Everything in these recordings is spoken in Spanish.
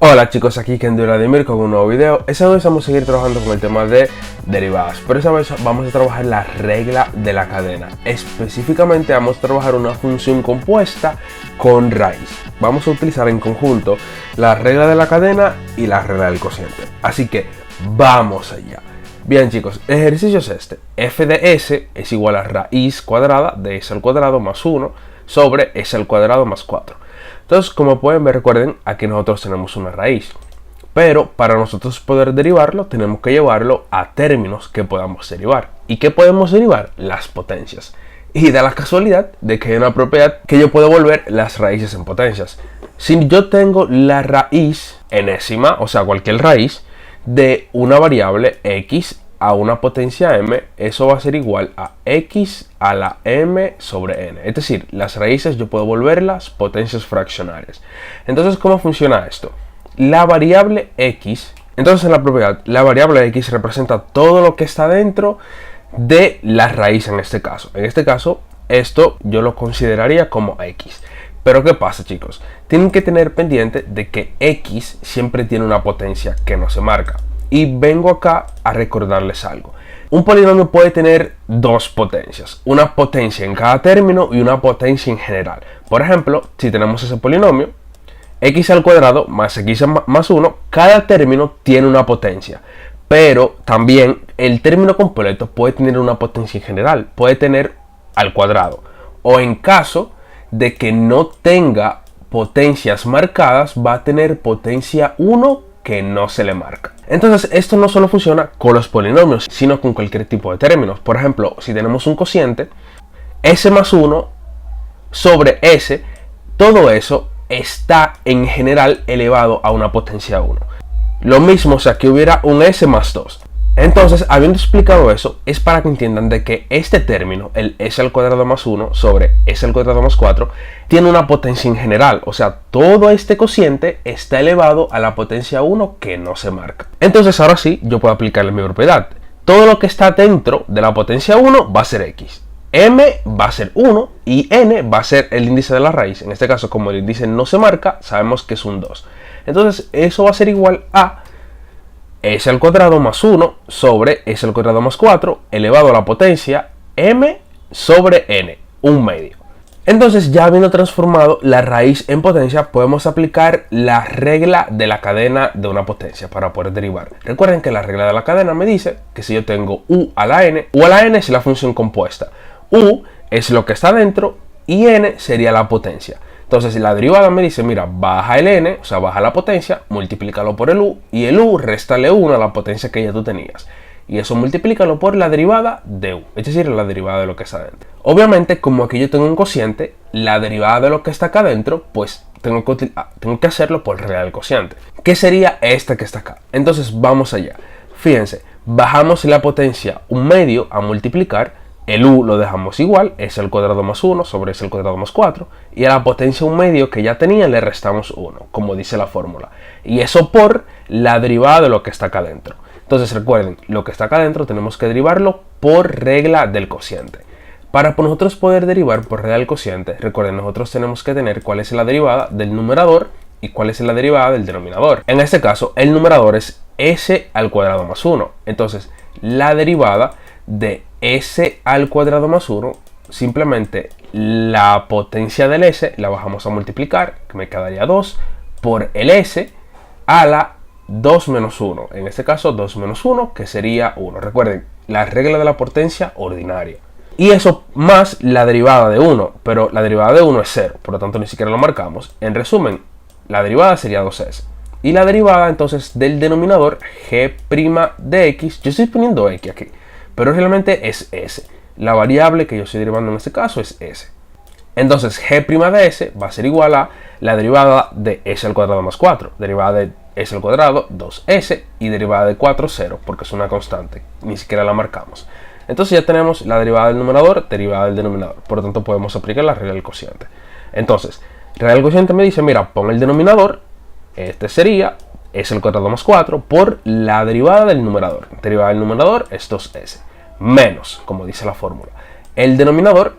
Hola chicos, aquí Kendy Vladimir con un nuevo video. Esta vez vamos a seguir trabajando con el tema de derivadas, pero esta vez vamos a trabajar la regla de la cadena. Específicamente vamos a trabajar una función compuesta con raíz. Vamos a utilizar en conjunto la regla de la cadena y la regla del cociente. Así que vamos allá. Bien chicos, el ejercicio es este. F de s es igual a raíz cuadrada de s al cuadrado más 1 sobre s al cuadrado más 4. Entonces, como pueden ver, recuerden, aquí nosotros tenemos una raíz. Pero para nosotros poder derivarlo, tenemos que llevarlo a términos que podamos derivar. ¿Y qué podemos derivar? Las potencias. Y da la casualidad de que hay una propiedad que yo puedo volver las raíces en potencias. Si yo tengo la raíz enésima, o sea, cualquier raíz, de una variable x a una potencia m, eso va a ser igual a x a la m sobre n. Es decir, las raíces yo puedo volverlas potencias fraccionarias. Entonces, ¿cómo funciona esto? La variable x, entonces en la propiedad, la variable x representa todo lo que está dentro de la raíz en este caso. En este caso, esto yo lo consideraría como x. Pero ¿qué pasa, chicos? Tienen que tener pendiente de que x siempre tiene una potencia que no se marca. Y vengo acá a recordarles algo. Un polinomio puede tener dos potencias. Una potencia en cada término y una potencia en general. Por ejemplo, si tenemos ese polinomio, x al cuadrado más x más 1, cada término tiene una potencia. Pero también el término completo puede tener una potencia en general. Puede tener al cuadrado. O en caso de que no tenga potencias marcadas, va a tener potencia 1 que no se le marca. Entonces, esto no solo funciona con los polinomios, sino con cualquier tipo de términos. Por ejemplo, si tenemos un cociente, s más 1 sobre s, todo eso está en general elevado a una potencia 1. Lo mismo, o sea, que hubiera un s más 2. Entonces, habiendo explicado eso, es para que entiendan de que este término, el s al cuadrado más 1 sobre s al cuadrado más 4, tiene una potencia en general. O sea, todo este cociente está elevado a la potencia 1 que no se marca. Entonces, ahora sí, yo puedo aplicarle mi propiedad. Todo lo que está dentro de la potencia 1 va a ser x. M va a ser 1 y n va a ser el índice de la raíz. En este caso, como el índice no se marca, sabemos que es un 2. Entonces, eso va a ser igual a s al cuadrado más 1 sobre s al cuadrado más 4 elevado a la potencia m sobre n, un medio. Entonces, ya habiendo transformado la raíz en potencia, podemos aplicar la regla de la cadena de una potencia para poder derivar. Recuerden que la regla de la cadena me dice que si yo tengo u a la n es la función compuesta. U es lo que está dentro y n sería la potencia. Entonces la derivada me dice, mira, baja el n, o sea, baja la potencia, multiplícalo por el u, y el u réstale 1 a la potencia que ya tú tenías. Y eso multiplícalo por la derivada de u, es decir, la derivada de lo que está dentro. Obviamente, como aquí yo tengo un cociente, la derivada de lo que está acá dentro, pues tengo que hacerlo por regla del cociente, que sería esta que está acá. Entonces vamos allá. Fíjense, bajamos la potencia un medio a multiplicar. El u lo dejamos igual, s al cuadrado más 1 sobre s al cuadrado más 4. Y a la potencia un medio que ya tenía le restamos 1, como dice la fórmula. Y eso por la derivada de lo que está acá adentro. Entonces recuerden, lo que está acá adentro tenemos que derivarlo por regla del cociente. Para nosotros poder derivar por regla del cociente, recuerden, nosotros tenemos que tener cuál es la derivada del numerador y cuál es la derivada del denominador. En este caso, el numerador es s al cuadrado más 1. Entonces, la derivada de s al cuadrado más 1, simplemente la potencia del s la bajamos a multiplicar, que me quedaría 2, por el s a la 2 menos 1. En este caso, 2 menos 1, que sería 1. Recuerden, la regla de la potencia ordinaria. Y eso más la derivada de 1, pero la derivada de 1 es 0, por lo tanto ni siquiera lo marcamos. En resumen, la derivada sería 2s. Y la derivada entonces del denominador g' de x, yo estoy poniendo x aquí, pero realmente es s. La variable que yo estoy derivando en este caso es s. Entonces g' de s va a ser igual a la derivada de s al cuadrado más 4. Derivada de s al cuadrado, 2s, y derivada de 4, 0, porque es una constante. Ni siquiera la marcamos. Entonces ya tenemos la derivada del numerador, derivada del denominador. Por lo tanto podemos aplicar la regla del cociente. Entonces, la regla del cociente me dice, mira, pon el denominador, este sería s al cuadrado más 4 por la derivada del numerador. Derivada del numerador es 2s. Menos, como dice la fórmula. El denominador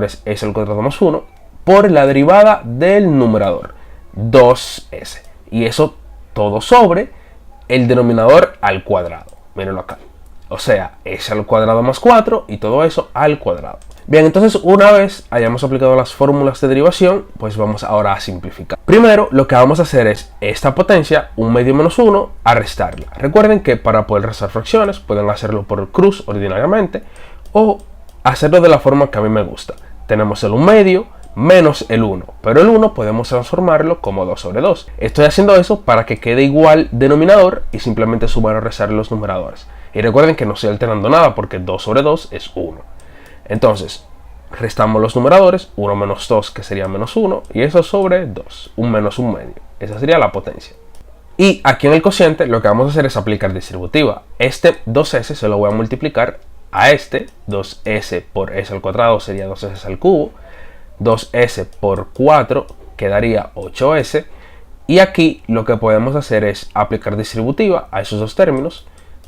es s al cuadrado más 1 por la derivada del numerador, 2s. Y eso todo sobre el denominador al cuadrado. Mírenlo acá. O sea, s al cuadrado más 4 y todo eso al cuadrado. Bien, entonces una vez hayamos aplicado las fórmulas de derivación, pues vamos ahora a simplificar. Primero, lo que vamos a hacer es esta potencia, 1 medio menos 1, a restarla. Recuerden que para poder restar fracciones, pueden hacerlo por cruz ordinariamente o hacerlo de la forma que a mí me gusta. Tenemos el 1 medio menos el 1, pero el 1 podemos transformarlo como 2 sobre 2. Estoy haciendo eso para que quede igual denominador y simplemente sumar o restar los numeradores. Y recuerden que no estoy alterando nada porque 2 sobre 2 es 1. Entonces, restamos los numeradores, 1 menos 2 que sería menos 1 y eso sobre 2, 1 menos 1 medio. Esa sería la potencia. Y aquí en el cociente lo que vamos a hacer es aplicar distributiva. Este 2s se lo voy a multiplicar a este, 2s por s al cuadrado sería 2s al cubo, 2s por 4 quedaría 8s, y aquí lo que podemos hacer es aplicar distributiva a esos dos términos,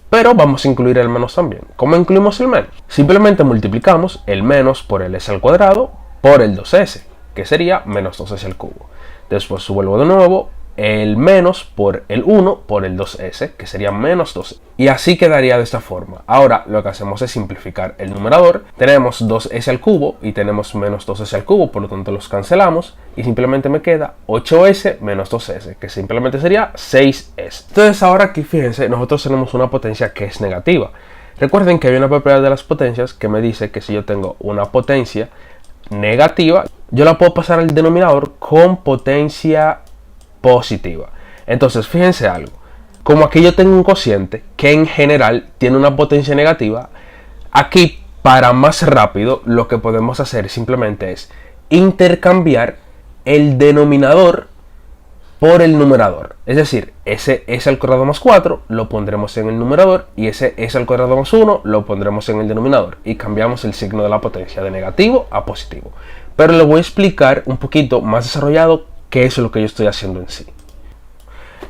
pero vamos a incluir el menos también. ¿Cómo incluimos el menos? Simplemente multiplicamos el menos por el s al cuadrado por el 2s, que sería menos 2s al cubo. Después vuelvo de nuevo el menos por el 1 por el 2s, que sería menos 2. Y así quedaría de esta forma. Ahora lo que hacemos es simplificar el numerador. Tenemos 2s al cubo y tenemos menos 2s al cubo, por lo tanto los cancelamos. Y simplemente me queda 8s menos 2s, que simplemente sería 6s. Entonces ahora aquí fíjense, nosotros tenemos una potencia que es negativa. Recuerden que hay una propiedad de las potencias que me dice que si yo tengo una potencia negativa, yo la puedo pasar al denominador con potencia positiva. Entonces fíjense algo, como aquí yo tengo un cociente que en general tiene una potencia negativa, aquí para más rápido lo que podemos hacer simplemente es intercambiar el denominador por el numerador. Es decir, ese s al cuadrado más 4 lo pondremos en el numerador y ese s al cuadrado más 1 lo pondremos en el denominador y cambiamos el signo de la potencia de negativo a positivo. Pero le voy a explicar un poquito más desarrollado que eso es lo que yo estoy haciendo en sí.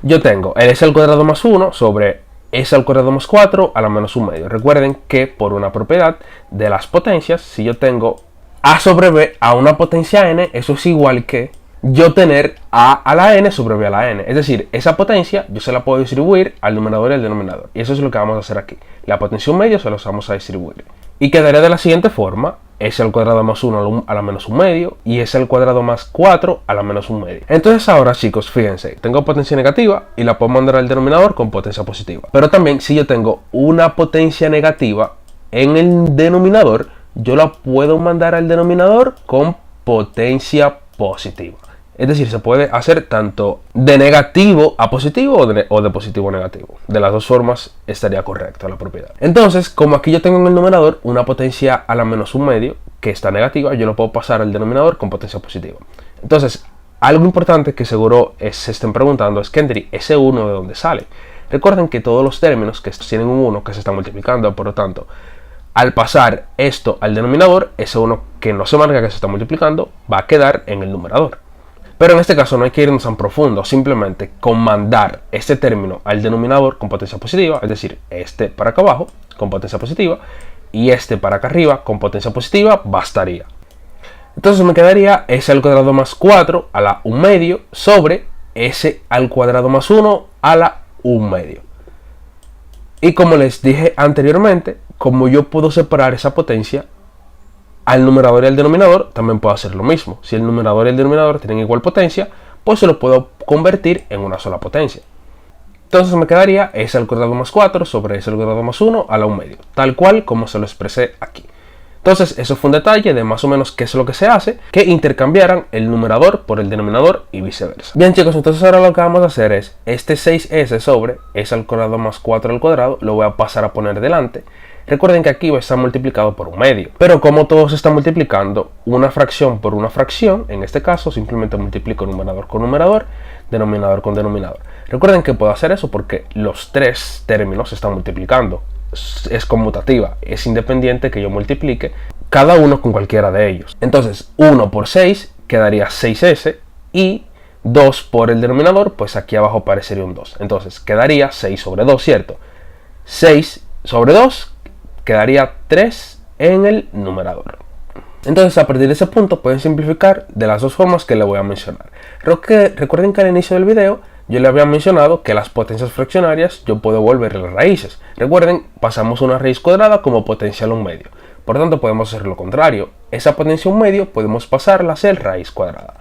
Yo tengo el s al cuadrado más 1 sobre s al cuadrado más 4 a la menos 1 medio. Recuerden que por una propiedad de las potencias, si yo tengo a sobre b a una potencia n, eso es igual que yo tener a la n sobre b a la n. Es decir, esa potencia yo se la puedo distribuir al numerador y al denominador. Y eso es lo que vamos a hacer aquí. La potencia 1 medio se los vamos a distribuir. Y quedaría de la siguiente forma: s al cuadrado más 1 a la menos 1 medio y s al cuadrado más 4 a la menos 1 medio. Entonces ahora, chicos, fíjense, tengo potencia negativa y la puedo mandar al denominador con potencia positiva. Pero también si yo tengo una potencia negativa en el denominador, yo la puedo mandar al denominador con potencia positiva. Es decir, se puede hacer tanto de negativo a positivo o de positivo a negativo. De las dos formas estaría correcta la propiedad. Entonces, como aquí yo tengo en el numerador una potencia a la menos 1 medio que está negativa, yo lo puedo pasar al denominador con potencia positiva. Entonces, algo importante que seguro se estén preguntando es: Kendry, ¿ese 1 de dónde sale? Recuerden que todos los términos que tienen un 1 que se están multiplicando, por lo tanto, al pasar esto al denominador, ese 1 que no se marca que se está multiplicando va a quedar en el numerador. Pero en este caso no hay que irnos tan profundo, simplemente con mandar este término al denominador con potencia positiva, es decir, este para acá abajo con potencia positiva y este para acá arriba con potencia positiva, bastaría. Entonces me quedaría s al cuadrado más 4 a la 1 medio sobre s al cuadrado más 1 a la 1 medio. Y como les dije anteriormente, como yo puedo separar esa potencia al numerador y al denominador, también puedo hacer lo mismo. Si el numerador y el denominador tienen igual potencia, pues se lo puedo convertir en una sola potencia. Entonces me quedaría s al cuadrado más 4 sobre s al cuadrado más 1 a la 1 medio, tal cual como se lo expresé aquí. Entonces eso fue un detalle de más o menos qué es lo que se hace, que intercambiaran el numerador por el denominador y viceversa. Bien, chicos, entonces ahora lo que vamos a hacer es este 6s sobre s al cuadrado más 4 al cuadrado, lo voy a pasar a poner delante. Recuerden que aquí va a estar multiplicado por 1 medio, pero como todo se está multiplicando una fracción por una fracción, en este caso simplemente multiplico numerador con numerador, denominador con denominador. Recuerden que puedo hacer eso porque los tres términos se están multiplicando. Es conmutativa, es independiente que yo multiplique cada uno con cualquiera de ellos. Entonces 1 por 6 quedaría 6s y 2 por el denominador, pues aquí abajo aparecería un 2. Entonces quedaría 6 sobre 2, ¿cierto? 6 sobre 2 quedaría 3 en el numerador. Entonces a partir de ese punto pueden simplificar de las dos formas que les voy a mencionar. Recuerden que al inicio del video yo le había mencionado que las potencias fraccionarias yo puedo volverlas raíces. Recuerden, pasamos una raíz cuadrada como potencial a un medio. Por tanto, podemos hacer lo contrario. Esa potencia a un medio podemos pasarla a ser raíz cuadrada.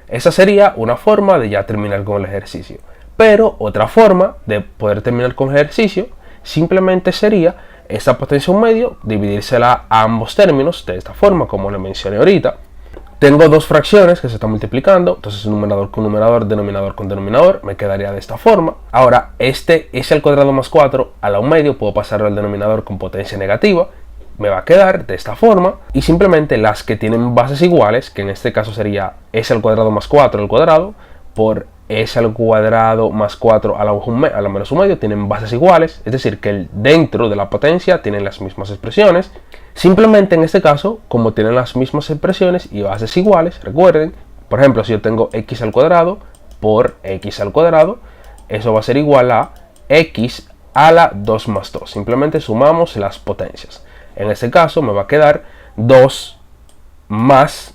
Esa sería una forma de ya terminar con el ejercicio. Pero otra forma de poder terminar con el ejercicio simplemente sería esa potencia a un medio, dividírsela a ambos términos de esta forma, como le mencioné ahorita. Tengo dos fracciones que se están multiplicando, entonces numerador con numerador, denominador con denominador, me quedaría de esta forma. Ahora, este es al cuadrado más 4, a la 1 medio puedo pasarlo al denominador con potencia negativa, me va a quedar de esta forma, y simplemente las que tienen bases iguales, que en este caso sería s al cuadrado más 4 al cuadrado, por s al cuadrado más 4 a la menos 1 medio, tienen bases iguales, es decir, que dentro de la potencia tienen las mismas expresiones. Simplemente en este caso, como tienen las mismas expresiones y bases iguales, recuerden, por ejemplo, si yo tengo x al cuadrado por x al cuadrado, eso va a ser igual a x a la 2 más 2. Simplemente sumamos las potencias. En este caso me va a quedar 2 más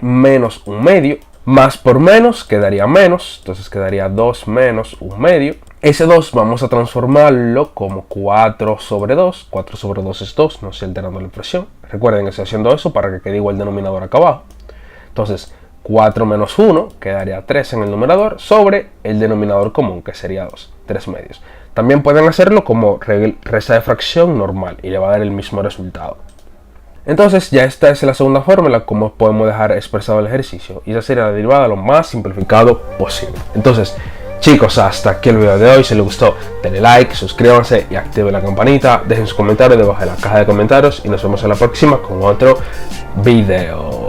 menos 1 medio. Más por menos quedaría menos, entonces quedaría 2 menos 1 medio. Ese 2 vamos a transformarlo como 4 sobre 2. 4 sobre 2 es 2, no estoy alterando la expresión. Recuerden que estoy haciendo eso para que quede igual el denominador acá abajo. Entonces 4 menos 1 quedaría 3 en el numerador sobre el denominador común, que sería 2, 3 medios. También pueden hacerlo como resta de fracción normal y le va a dar el mismo resultado. Entonces ya esta es la segunda fórmula como podemos dejar expresado el ejercicio, y esa sería la derivada lo más simplificado posible. Entonces chicos, hasta aquí el video de hoy. Si les gustó, denle like, suscríbanse y activen la campanita, dejen sus comentarios debajo de la caja de comentarios y nos vemos en la próxima con otro video.